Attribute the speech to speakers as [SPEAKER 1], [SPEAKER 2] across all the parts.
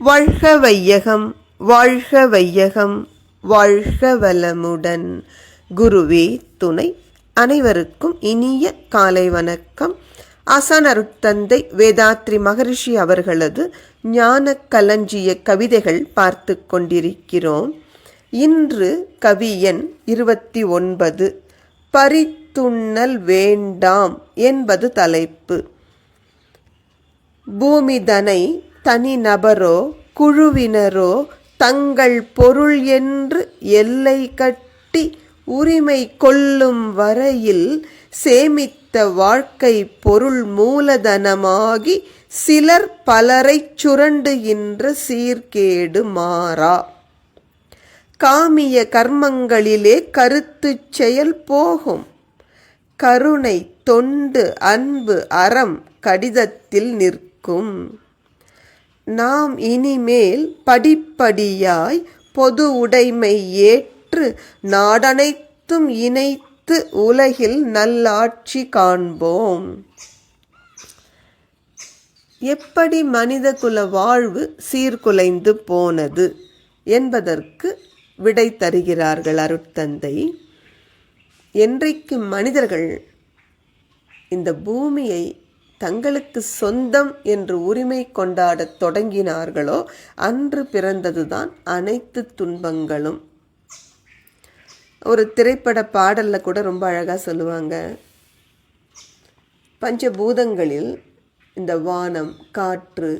[SPEAKER 1] வாழ்க வையகம், வாழ்க வையகம், வாழ்க வளமுடன். குருவே துணை. அனைவருக்கும் இனிய காலை வணக்கம். ஆசான் அருட்தந்தை வேதாத்ரி மகரிஷி அவர்களது ஞான களஞ்சிய கவிதைகள் பார்த்து கொண்டிருக்கிறோம். இன்று கவி எண் 29, பறித்துண்ணல் வேண்டாம் என்பது தலைப்பு. பூமிதனை தனிநபரோ குழுவினரோ தங்கள் பொருள் என்று எல்லை கட்டி உரிமை கொள்ளும் வரையில் சேமித்த வாழ்க்கை பொருள் மூலதனமாகி சிலர் பலரைச் சுரண்டுகின்ற சீர்கேடு மாறா. காமிய கர்மங்களிலே கருத்துச் செயல் போகும். கருணை, தொண்டு, அன்பு, அறம் கடிதத்தில் நிற்கும். நாம் இனிமேல் படிப்படியாய் பொது உடைமை ஏற்று நாடனைத்தும் இணைத்து உலகில் நல்லாட்சி காண்போம். எப்படி மனிதகுல வாழ்வு சீர்குலைந்து போனது என்பதற்கு விடை தருகிறார்கள் அருட்தந்தை. என்றைக்கு மனிதர்கள் இந்த பூமியை தங்களுக்கு சொந்தம் என்று உரிமை கொண்டாடத் தொடங்கினார்களோ அன்று பிறந்ததுதான் அனைத்து துன்பங்களும். ஒரு திரைப்பட பாடல்ல கூட ரொம்ப அழகா சொல்லுவாங்க, பஞ்சபூதங்களில் இந்த வானம், காற்று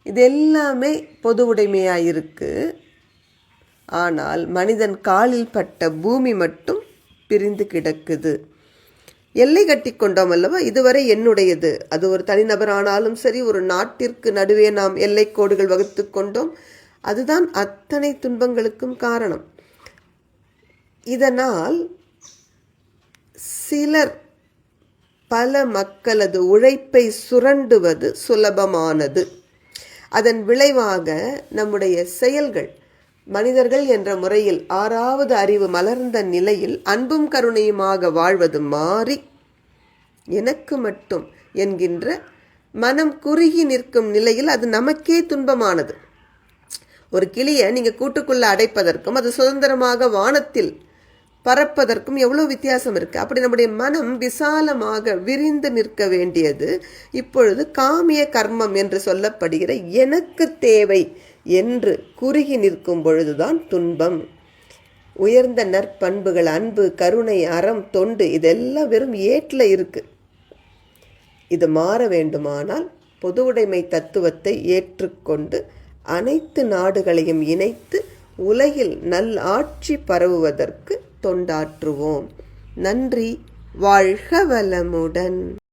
[SPEAKER 1] இது எல்லாமே பொது உடைமையாயிருக்கு. ஆனால் மனிதன் காலில் பட்ட பூமி மட்டும் பிரிந்து கிடக்குது. எல்லை கட்டி கொண்டோம் அல்லவா, இதுவரை என்னுடையது. அது ஒரு தனிநபரானாலும் சரி, ஒரு நாட்டிற்கு நடுவே நாம் எல்லை கோடுகள் வகுத்து கொண்டோம். அதுதான் அத்தனை துன்பங்களுக்கும் காரணம். இதனால் சிலர் பல மக்களது உழைப்பை சுரண்டுவது சுலபமானது. அதன் விளைவாக நம்முடைய செயல்கள் மனிதர்கள் என்ற முறையில் 6வது அறிவு மலர்ந்த நிலையில் அன்பும் கருணையுமாக வாழ்வது மாறி எனக்கு மட்டும் என்கின்ற மனம் குறுகி நிற்கும் நிலையில் அது நமக்கே துன்பமானது. ஒரு கிளியை நீங்கள் கூட்டுக்குள்ள அடைப்பதற்கும் அது சுதந்திரமாக வானத்தில் பறப்பதற்கும் எவ்வளோ வித்தியாசம் இருக்கு. அப்படி நம்முடைய மனம் விசாலமாக விரிந்து நிற்க வேண்டியது இப்பொழுது காமிய கர்மம் என்று சொல்லப்படுகிற எனக்கு தேவை என்று குறுகி நிற்கும் பொழுதுதான் துன்பம். உயர்ந்த நற்பண்புகள், அன்பு, கருணை, அறம், தொண்டு இதெல்லாம் வெறும் ஏட்டில் இருக்கு. இது மாற வேண்டுமானால் பொது உடைமை தத்துவத்தை ஏற்றுக்கொண்டு அனைத்து நாடுகளையும் இணைத்து உலகில் நல் ஆட்சி பரவுவதற்கு தொண்டாற்றுவோம். நன்றி. வாழ்க வளமுடன்.